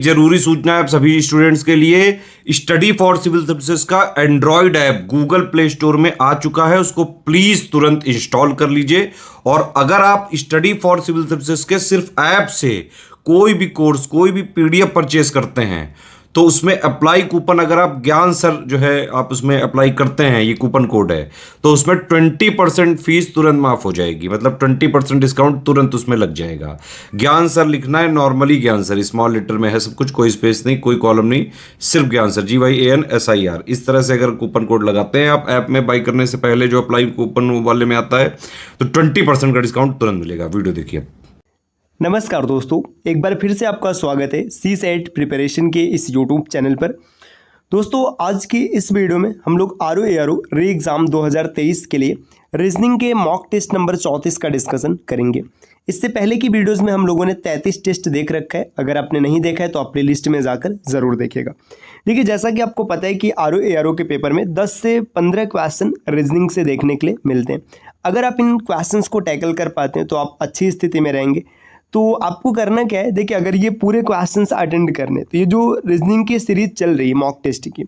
जरूरी सूचना है आप सभी स्टूडेंट्स के लिए। स्टडी फॉर सिविल सर्विसेज का Android app Google play store में आ चुका है, उसको प्लीज तुरंत इंस्टॉल कर लीजिए। और अगर आप स्टडी फॉर सिविल सर्विसेज के सिर्फ ऐप से कोई भी कोर्स, कोई भी पीडीएफ परचेस करते हैं तो उसमें अप्लाई कूपन, अगर आप ज्ञान सर जो है आप उसमें अप्लाई करते हैं, ये कूपन कोड है, तो उसमें 20% फीस तुरंत माफ हो जाएगी। मतलब 20% डिस्काउंट तुरंत उसमें लग जाएगा। ज्ञान सर लिखना है, नॉर्मली ज्ञान सर, स्मॉल लेटर में है सब कुछ, कोई स्पेस नहीं, कोई कॉलम नहीं, सिर्फ ज्ञान सर, GYANSIR। इस तरह से अगर कूपन कोड लगाते हैं आप ऐप में बाई करने से पहले, जो अप्लाई कूपन वाले में आता है, तो 20% का डिस्काउंट तुरंत मिलेगा। वीडियो देखिए। नमस्कार दोस्तों, एक बार फिर से आपका स्वागत है CSET प्रिपरेशन के इस YouTube चैनल पर। दोस्तों, आज की इस वीडियो में हम लोग RO री एग्ज़ाम 2023 के लिए रीजनिंग के मॉक टेस्ट नंबर 34 का डिस्कशन करेंगे। इससे पहले की वीडियोस में हम लोगों ने 33 टेस्ट देख रखा है। अगर आपने नहीं देखा है तो आप प्ले लिस्ट में जाकर ज़रूर देखेगा। देखिए, जैसा कि आपको पता है कि RO के पेपर में 10 से 15 क्वेश्चन रीजनिंग से देखने के लिए मिलते हैं। अगर आप इन क्वेश्चंस को टैकल कर पाते हैं तो आप अच्छी स्थिति में रहेंगे। तो आपको करना क्या है, देखिए, अगर ये पूरे क्वेश्चंस अटेंड करने, तो ये जो रीजनिंग की सीरीज चल रही है मॉक टेस्ट की,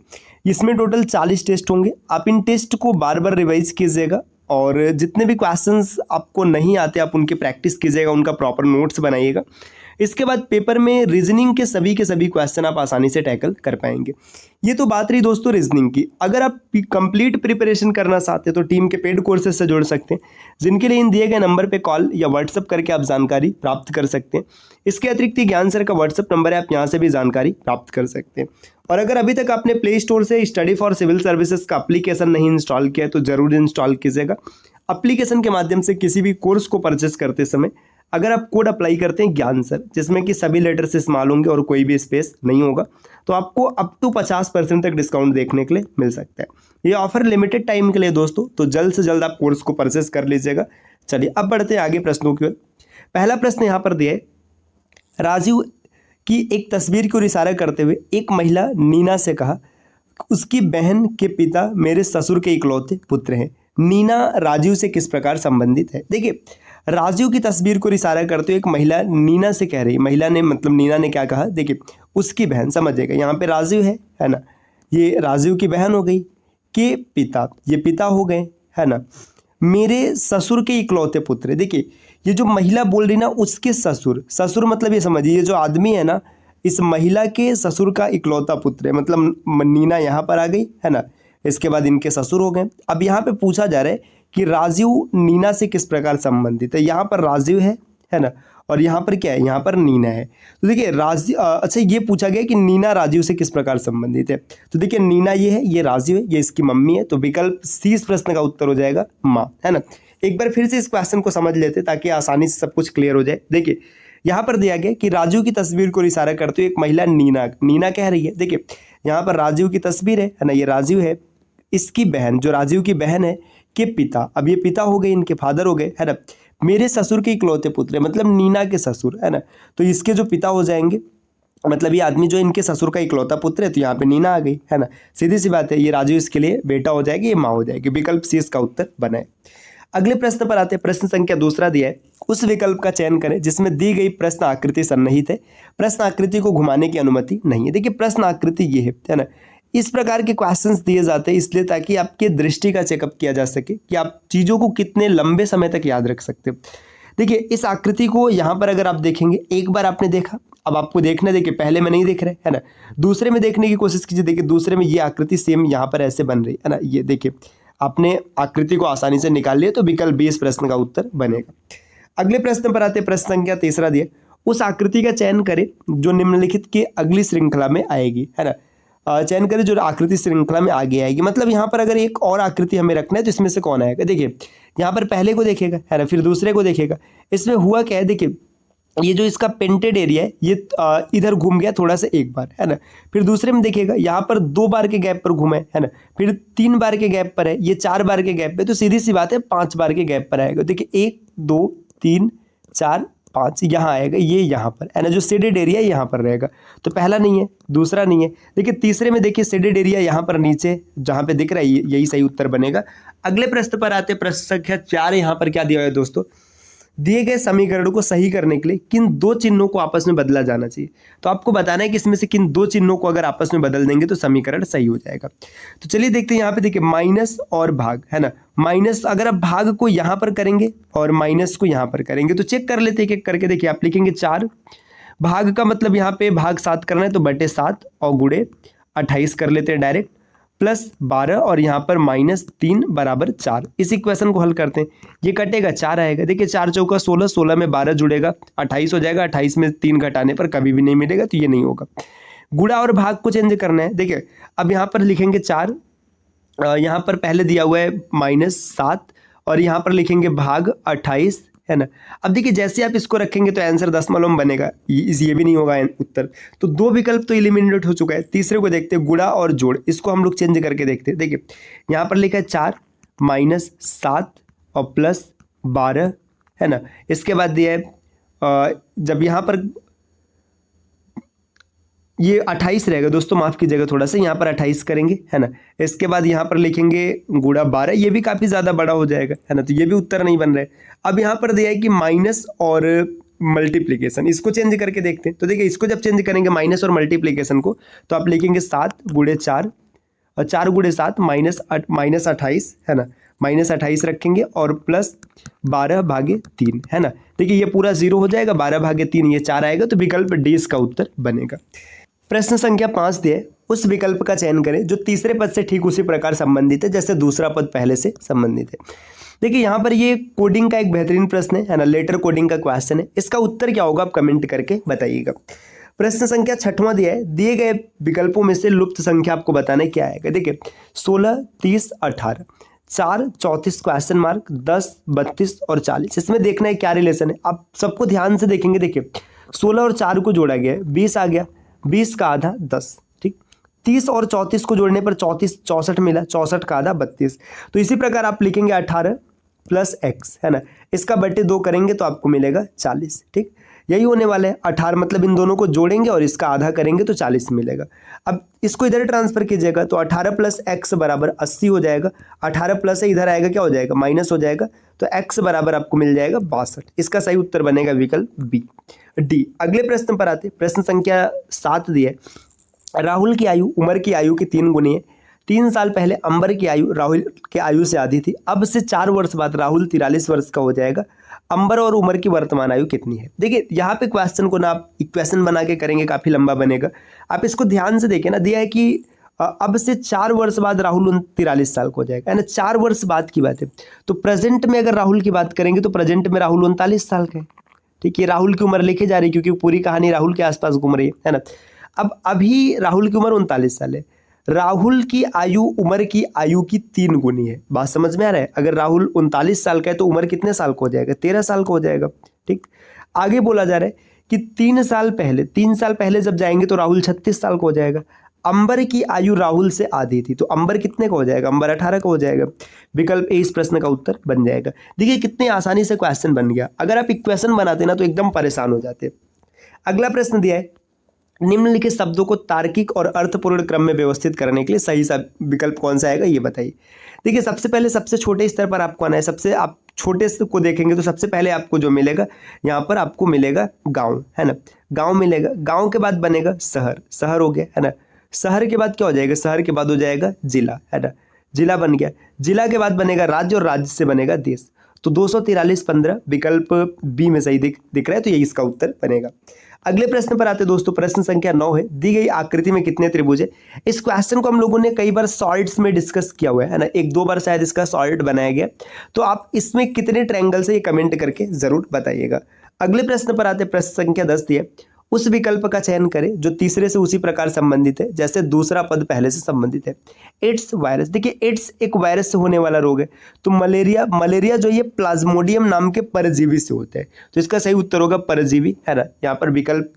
इसमें टोटल 40 टेस्ट होंगे। आप इन टेस्ट को बार बार रिवाइज कीजिएगा और जितने भी क्वेश्चंस आपको नहीं आते आप उनकी प्रैक्टिस कीजिएगा, उनका प्रॉपर नोट्स बनाइएगा। इसके बाद पेपर में रीजनिंग के सभी क्वेश्चन आप आसानी से टैकल कर पाएंगे। ये तो बात रही दोस्तों रीजनिंग की। अगर आप कंप्लीट प्रिपरेशन करना चाहते हैं तो टीम के पेड कोर्सेज से जुड़ सकते हैं, जिनके लिए इन दिए गए नंबर पे कॉल या व्हाट्सअप करके आप जानकारी प्राप्त कर सकते हैं। इसके अतिरिक्त ज्ञान सर का व्हाट्सअप नंबर है, आप यहाँ से भी जानकारी प्राप्त कर सकते हैं। और अगर अभी तक आपने प्ले स्टोर से स्टडी फॉर सिविल सर्विसेज का एप्लीकेशन नहीं इंस्टॉल किया है तो ज़रूर इंस्टॉल कीजिएगा। एप्लीकेशन के माध्यम से किसी भी कोर्स को परचेस करते समय अगर आप कोड अप्लाई करते हैं ज्ञान सर, जिसमें कि सभी लेटर्स इस्तेमाल होंगे और कोई भी स्पेस नहीं होगा, तो आपको अप टू 50% तक डिस्काउंट देखने के लिए मिल सकता है। ये ऑफर लिमिटेड टाइम के लिए दोस्तों, तो जल्द से जल्द आप कोर्स को परचेस कर लीजिएगा। चलिए अब बढ़ते हैं आगे प्रश्नों की ओर। पहला प्रश्न यहाँ पर दिया है, राजीव की एक तस्वीर को इशारा करते हुए एक महिला नीना से कहा, उसकी बहन के पिता मेरे ससुर के इकलौते पुत्र हैं। नीना राजीव से किस प्रकार संबंधित है? देखिए, राजीव की तस्वीर को इशारा करते हुए एक महिला नीना से कह रही है। महिला ने मतलब नीना ने क्या कहा? देखिए, उसकी बहन, समझिएगा यहाँ पे राजीव है ना, ये राजीव की बहन हो गई, के पिता, ये पिता हो गए, है ना, मेरे ससुर के इकलौते पुत्र। देखिए, ये जो महिला बोल रही ना, उसके ससुर, ससुर मतलब ये समझिए, ये जो आदमी है ना, इस महिला के ससुर का इकलौता पुत्र है। मतलब नीना यहाँ पर आ गई, है ना, इसके बाद इनके ससुर हो गए। अब यहाँ पे पूछा जा रहा है कि राजीव नीना से किस प्रकार संबंधित है। यहाँ पर राजीव है ना, और यहाँ पर क्या है, यहाँ पर नीना है। तो देखिए राजीव, अच्छा, ये पूछा गया कि नीना राजीव से किस प्रकार संबंधित है। तो देखिए, नीना ये है, ये राजीव है, ये इसकी मम्मी है। तो विकल्प सी इस प्रश्न का उत्तर हो जाएगा माँ, है ना। एक बार फिर से इस क्वेश्चन को समझ लेते ताकि आसानी से सब कुछ क्लियर हो जाए। देखिए, यहाँ पर दिया गया कि राजीव की तस्वीर को इशारा करते हुए एक महिला नीना कह रही है। देखिए, यहाँ पर राजीव की तस्वीर है ना, ये राजीव है, इसकी बहन, जो राजीव की बहन है, के पिता, अब ये पिता हो गए, इनके फादर हो गए, है ना, मेरे ससुर के इकलौते पुत्र है, मतलब नीना के ससुर, है ना, तो इसके जो पिता हो जाएंगे, मतलब ये आदमी जो इनके ससुर का इकलौता पुत्र है, तो यहाँ पे नीना आ गई, है ना। सीधी सी बात है, ये राजीव इसके लिए बेटा हो जाएगी, ये माँ हो जाएगी। विकल्प सी इसका उत्तर बना है। अगले प्रश्न पर आते हैं। प्रश्न संख्या दूसरा दिया है, उस विकल्प का चयन करें जिसमें दी गई प्रश्न आकृति सन्निहित है, प्रश्न आकृति को घुमाने की अनुमति नहीं है। देखिए, प्रश्न आकृति ये है ना, इस प्रकार के क्वेश्चंस दिए जाते हैं इसलिए ताकि आपके दृष्टि का चेकअप किया जा सके कि आप चीज़ों को कितने लंबे समय तक याद रख सकते हो। देखिए, इस आकृति को यहाँ पर अगर आप देखेंगे, एक बार आपने देखा, अब आपको देखना, देखिए पहले में नहीं देख रहे, है ना, दूसरे में देखने की कोशिश कीजिए। देखिए, दूसरे में ये आकृति सेम यहाँ पर ऐसे बन रही है ना, ये देखिए, आपने आकृति को आसानी से निकाल लिया, तो विकल्प बी इस प्रश्न का उत्तर बनेगा। अगले प्रश्न पर आते, प्रश्न संख्या तीसरा दिया, उस आकृति का चयन करें जो निम्नलिखित के अगली श्रृंखला में आएगी, है ना। चयन करें जो आकृति श्रृंखला में आगे आएगी। मतलब यहाँ पर अगर एक और आकृति हमें रखना है तो इसमें से कौन आएगा? देखिए, यहाँ पर पहले को देखेगा, है ना, फिर दूसरे को देखेगा। इसमें हुआ क्या है, देखिए, ये जो इसका पेंटेड एरिया है, ये इधर घूम गया थोड़ा सा एक बार, है ना, फिर दूसरे में देखेगा, यहाँ पर 2 बार के गैप पर घूमा है ना, फिर 3 बार के गैप पर है, ये 4 बार के गैप पे, तो सीधी सी बात है 5 बार के गैप पर आएगा। देखिए, 1 2 3 4 5 यहाँ आएगा, ये यहाँ पर, है ना, जो शेडेड एरिया यहाँ पर रहेगा। तो पहला नहीं है, दूसरा नहीं है। देखिए, तीसरे में देखिए शेडेड एरिया यहाँ पर नीचे जहाँ पे दिख रहा है, यही सही उत्तर बनेगा। अगले प्रश्न पर आते, प्रश्न संख्या 4। यहाँ पर क्या दिया हुआ है दोस्तों, दिए गए समीकरण को सही करने के लिए किन दो चिन्हों को आपस में बदला जाना चाहिए। तो आपको बताना है कि इसमें से किन दो चिन्हों को अगर आपस में बदल देंगे तो समीकरण सही हो जाएगा। तो चलिए देखते हैं, यहाँ पे देखिए माइनस और भाग है ना। माइनस अगर आप भाग को यहाँ पर करेंगे और माइनस को यहाँ पर करेंगे तो चेक कर लेते हैं एक एक करके। देखिए आप लिखेंगे 4, भाग का मतलब यहाँ पे भाग 7 करना है तो बटे 7 और गुणे 28 कर लेते हैं डायरेक्ट, प्लस 12 और यहाँ पर -3 बराबर 4। इस इक्वेशन को हल करते हैं, ये कटेगा 4 आएगा। देखिए 4 चौका 16, 16 में 12 जुड़ेगा 28 हो जाएगा, 28 में 3 घटाने पर कभी भी नहीं मिलेगा तो ये नहीं होगा। गुणा और भाग को चेंज करना है। देखिए अब यहाँ पर लिखेंगे 4, यहाँ पर पहले दिया हुआ है -7 और यहाँ पर लिखेंगे भाग 28 है ना। अब देखिए जैसे आप इसको रखेंगे तो आंसर दशमलव में बनेगा, ये भी नहीं होगा उत्तर। तो दो विकल्प तो एलिमिनेट हो चुका है। तीसरे को देखते हैं, गुणा और जोड़, इसको हम लोग चेंज करके देखते हैं। देखिए यहाँ पर लिखा है 4 -7 और +12 है ना। इसके बाद दिया है जब यहाँ पर ये 28 रहेगा दोस्तों, माफ कीजिएगा थोड़ा सा, यहाँ पर 28 करेंगे है ना। इसके बाद यहाँ पर लिखेंगे गुणा 12, ये भी काफ़ी ज़्यादा बड़ा हो जाएगा है ना, तो ये भी उत्तर नहीं बन रहा है। अब यहाँ पर दिया है कि माइनस और मल्टीप्लिकेशन, इसको चेंज करके देखते हैं। तो देखिए इसको जब चेंज करेंगे माइनस और मल्टीप्लिकेशन को तो आप लिखेंगे 7 गुणे 4 और 4 गुणे 7 -28 है ना, -28 रखेंगे और +12/3 है ना। देखिए ये पूरा 0 हो जाएगा, 12/3 ये 4 आएगा, तो विकल्प डी इसका उत्तर बनेगा। प्रश्न संख्या 5 दिया है, उस विकल्प का चयन करें जो तीसरे पद से ठीक उसी प्रकार संबंधित है जैसे दूसरा पद पहले से संबंधित है। देखिए यहाँ पर ये कोडिंग का एक बेहतरीन प्रश्न है ना, लेटर कोडिंग का क्वेश्चन है। इसका उत्तर क्या होगा आप कमेंट करके बताइएगा। प्रश्न संख्या 6वां दिया है, दिए गए विकल्पों में से लुप्त संख्या आपको बताने क्या आएगा। देखिए 16, 30, 18, 4, 34 क्वेश्चन मार्क, 10, 32 और 40। इसमें देखना है क्या रिलेशन है, आप सबको ध्यान से देखेंगे। देखिए 16 और 4 को जोड़ा गया है, 20 आ गया, 20 का आधा 10, ठीक। 30 और 34 को जोड़ने पर 64 मिला, 64 का आधा 32। तो इसी प्रकार आप लिखेंगे 18 + x है ना, इसका बटे 2 करेंगे तो आपको मिलेगा 40, ठीक। यही होने वाला है, 18 मतलब इन दोनों को जोड़ेंगे और इसका आधा करेंगे तो 40 मिलेगा। अब इसको इधर ट्रांसफर कीजिएगा तो 18 + x बराबर 80 हो जाएगा। 18 प्लस से इधर आएगा क्या हो जाएगा, माइनस हो जाएगा, तो x बराबर आपको मिल जाएगा 62। इसका सही उत्तर बनेगा विकल्प बी डी। अगले प्रश्न पर आते, प्रश्न संख्या 7 दिया है, राहुल की आयु उमर की आयु के 3 गुनी है। 3 साल पहले अंबर की आयु राहुल के आयु से आधी थी, अब से 4 वर्ष बाद राहुल 43 वर्ष का हो जाएगा। अंबर और उमर की वर्तमान आयु कितनी है। देखिए यहाँ पे क्वेश्चन को ना आप इक्वेशन बना के करेंगे काफ़ी लंबा बनेगा, आप इसको ध्यान से देखिए ना। दिया है कि अब से 4 वर्ष बाद राहुल 43 साल का हो जाएगा, है ना। 4 वर्ष बाद की बात है, तो प्रेजेंट में अगर राहुल की बात करेंगे तो प्रेजेंट में राहुल 39 साल का है, ठीक है। राहुल की उम्र लिखी जा रही है क्योंकि पूरी कहानी राहुल के आसपास घूम रही है ना। अब अभी राहुल की उम्र 39 साल है, राहुल की आयु उमर की आयु की 3 गुनी है। बात समझ में आ रहा है, अगर राहुल 39 साल का है तो उमर कितने साल का हो जाएगा, 13 साल का हो जाएगा, ठीक। आगे बोला जा रहा है कि 3 साल पहले जब जाएंगे तो राहुल 36 साल का हो जाएगा। अंबर की आयु राहुल से आधी थी, तो अंबर कितने का हो जाएगा, अंबर 18 का हो जाएगा। विकल्प ए इस प्रश्न का उत्तर बन जाएगा। देखिए कितनी आसानी से क्वेश्चन बन गया, अगर आप इक्वेशन बनाते ना तो एकदम परेशान हो जाते। अगला प्रश्न दिया है, निम्नलिखित शब्दों को तार्किक और अर्थपूर्ण क्रम में व्यवस्थित करने के लिए सही सा विकल्प कौन सा आएगा ये बताइए। देखिए सबसे पहले सबसे छोटे स्तर पर आपको आना है। सबसे आप छोटे को देखेंगे तो सबसे पहले आपको जो मिलेगा यहाँ पर आपको मिलेगा गांव, है ना। गांव मिलेगा, गांव के बाद बनेगा शहर, शहर हो गया, है ना। शहर के बाद क्या हो जाएगा, शहर के बाद हो जाएगा जिला, है ना, जिला बन गया। जिला के बाद बनेगा राज्य और राज्य से बनेगा देश। तो 243-15 विकल्प बी में सही दिख रहा है, तो ये इसका उत्तर बनेगा। अगले प्रश्न पर आते दोस्तों, प्रश्न संख्या 9 है, दी गई आकृति में कितने त्रिभुज है। इस क्वेश्चन को हम लोगों ने कई बार शॉर्ट्स में डिस्कस किया हुआ है ना, 1-2 बार शायद इसका शॉर्ट बनाया गया। तो आप इसमें कितने ट्रायंगल से ये कमेंट करके जरूर बताइएगा। अगले प्रश्न पर आते, प्रश्न संख्या 10 दिए, उस विकल्प का चयन करें जो तीसरे से उसी प्रकार संबंधित है जैसे दूसरा पद पहले से संबंधित है। एड्स वायरस, देखिए एड्स एक वायरस से होने वाला रोग है, तो मलेरिया जो ये प्लाज्मोडियम नाम के परजीवी से होता है, तो इसका सही उत्तर होगा परजीवी, है ना। यहाँ पर विकल्प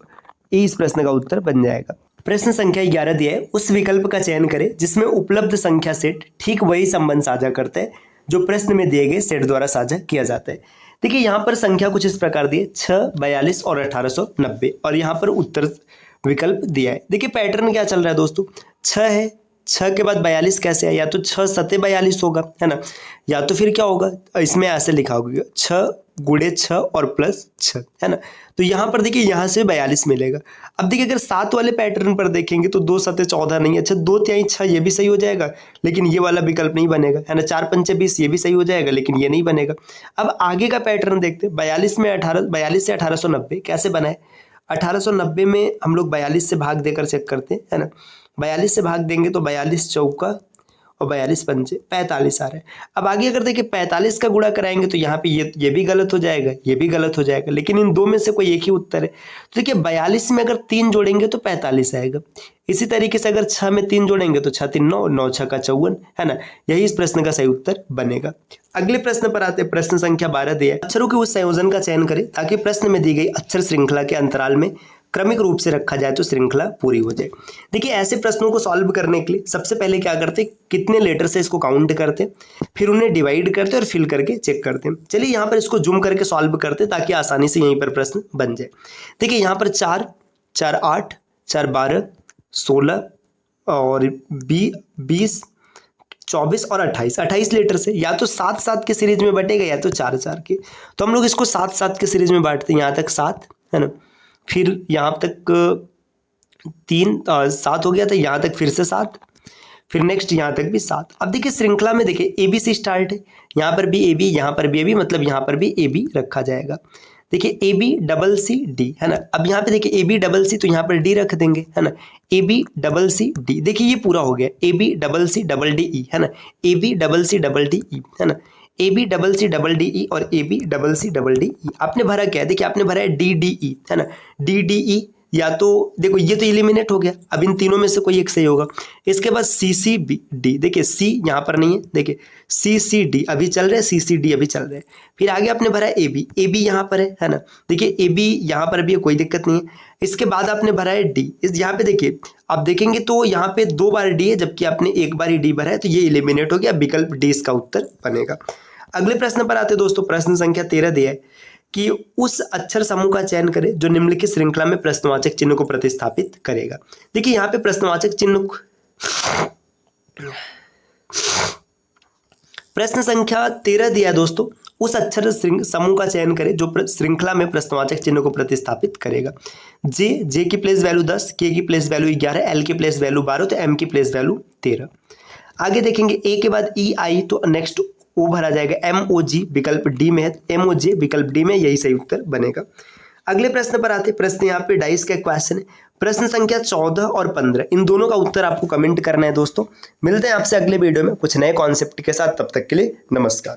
ए इस प्रश्न का उत्तर बन जाएगा। प्रश्न संख्या 11 दिया है, उस विकल्प का चयन करें जिसमें उपलब्ध संख्या सेट ठीक वही संबंध साझा करते हैं जो प्रश्न में दिए गए सेट द्वारा साझा किया जाता है। देखिए यहाँ पर संख्या कुछ इस प्रकार दी है, 6, 42 और 1890, और यहाँ पर उत्तर विकल्प दिया है। देखिए पैटर्न क्या चल रहा है दोस्तों, 6 है, 6 के बाद 42 कैसे है, या तो 6 × 7 = 42 होगा, है ना, या तो फिर क्या होगा, इसमें ऐसे लिखा होगा 6 गुणे 6 और प्लस 6, है ना। तो यहाँ पर देखिए यहाँ से 42 मिलेगा। अब देखिए अगर 7 वाले पैटर्न पर देखेंगे तो 2 7 14 नहीं, अच्छा 2 तिहाई 6 ये भी सही हो जाएगा, लेकिन ये वाला विकल्प नहीं बनेगा, है ना। 4 पंचे 20 ये भी सही हो जाएगा, लेकिन ये नहीं बनेगा। अब आगे का पैटर्न देखते हैं। 42 से 1890 कैसे बनाए। 1890 में हम लोग 42 से भाग देकर चेक करते हैं, है ना। 42 से भाग देंगे तो 42 चौका और 42 पंचे 45 आ रहा है। अब आगे अगर देखिए 45 का गुणा कराएंगे तो यहाँ पे ये भी गलत हो जाएगा, ये भी गलत हो जाएगा, लेकिन इन दो में से कोई एक ही उत्तर है। तो देखिए 42 में अगर 3 जोड़ेंगे तो 45 आएगा। इसी तरीके से अगर 6 में 3 जोड़ेंगे तो 6 3 9, 9 6 का 54, है ना। यही इस प्रश्न का सही उत्तर बनेगा। अगले प्रश्न पर आते हैं। प्रश्न संख्या 12 दिया है। अक्षरों के उस संयोजन का चयन करें ताकि प्रश्न में दी गई अक्षर श्रृंखला के अंतराल में क्रमिक रूप से रखा जाए तो श्रृंखला पूरी हो जाए। देखिए ऐसे प्रश्नों को सॉल्व करने के लिए सबसे पहले क्या करते हैं, कितने लेटर से इसको काउंट करते हैं, फिर उन्हें डिवाइड करते हैं और फिल करके चेक करते हैं। चलिए यहाँ पर इसको जूम करके सॉल्व करते हैं ताकि आसानी से यहीं पर प्रश्न बन जाए। देखिए यहाँ पर 4 4 8 4 12 16 और 20 24 और 28 लेटर से या तो 7 7 के सीरीज में बटेगा या तो 4 4 के। तो हम लोग इसको 7 7 के सीरीज में बांटते हैं। यहाँ तक 7, है ना, फिर यहाँ तक 7 हो गया था, यहाँ तक फिर से 7, फिर नेक्स्ट यहाँ तक भी 7। अब देखिए श्रृंखला में देखिए ए बी से स्टार्ट है, यहाँ पर भी ए बी, यहाँ पर भी ए बी, मतलब यहाँ पर भी ए बी रखा जाएगा। देखिए A B double C D, है ना। अब यहाँ पे देखिए ए बी डबल सी, तो यहाँ पर डी रख देंगे, है ना। A B double C D, देखिए ये पूरा हो गया। A B double C double D E, है ना। A B double C double D E, है ना। A B double C double D E और A B double C double D E. आपने भरा क्या है, देखिए आपने भरा है डी डी ई, है ना। डी डी ई, या तो देखो ये तो एलिमिनेट हो गया, अब इन तीनों में से कोई एक सही होगा। इसके बाद सी सी बी डी, देखिए सी यहाँ पर नहीं है, देखिए सी सी डी अभी चल रहे हैं, सी सी डी अभी चल रहे हैं। फिर आगे आपने भरा ए बी यहाँ पर है ना। देखिए ए बी यहाँ पर भी है, कोई दिक्कत नहीं है। इसके बाद आपने भरा है डी, इस यहाँ पे देखिए आप देखेंगे तो यहाँ पे 2 बार डी है जबकि आपने 1 बार ही डी भरा है, तो ये एलिमिनेट हो गया, विकल्प डी इसका उत्तर बनेगा। अगले प्रश्न पर आते दोस्तों। प्रश्न संख्या 13 दिया है कि उस अक्षर समूह का चयन करें जो निम्नलिखित श्रृंखला में प्रश्नवाचक चिन्ह को प्रतिस्थापित करेगा। देखिए यहाँ पे प्रश्नवाचक चिन्ह, प्रश्न संख्या 13 दिया है दोस्तों। उस अक्षर समूह का चयन करें जो श्रृंखला में प्रश्नवाचक चिन्ह को प्रतिस्थापित करेगा। जे की प्लेस वैल्यू 10, के की प्लेस वैल्यू 11, एल की प्लेस वैल्यू 12, तो एम की प्लेस वैल्यू 13। आगे देखेंगे ए के बाद ई आई, तो नेक्स्ट ओ भरा जाएगा। एम ओ जी विकल्प डी में है, एम ओ जे विकल्प डी में, यही सही उत्तर बनेगा। अगले प्रश्न पर आते। प्रश्न यहाँ पे डाइस का क्वेश्चन है। प्रश्न संख्या 14 और 15, इन दोनों का उत्तर आपको कमेंट करना है दोस्तों। मिलते हैं आपसे अगले वीडियो में कुछ नए कॉन्सेप्ट के साथ, तब तक के लिए नमस्कार।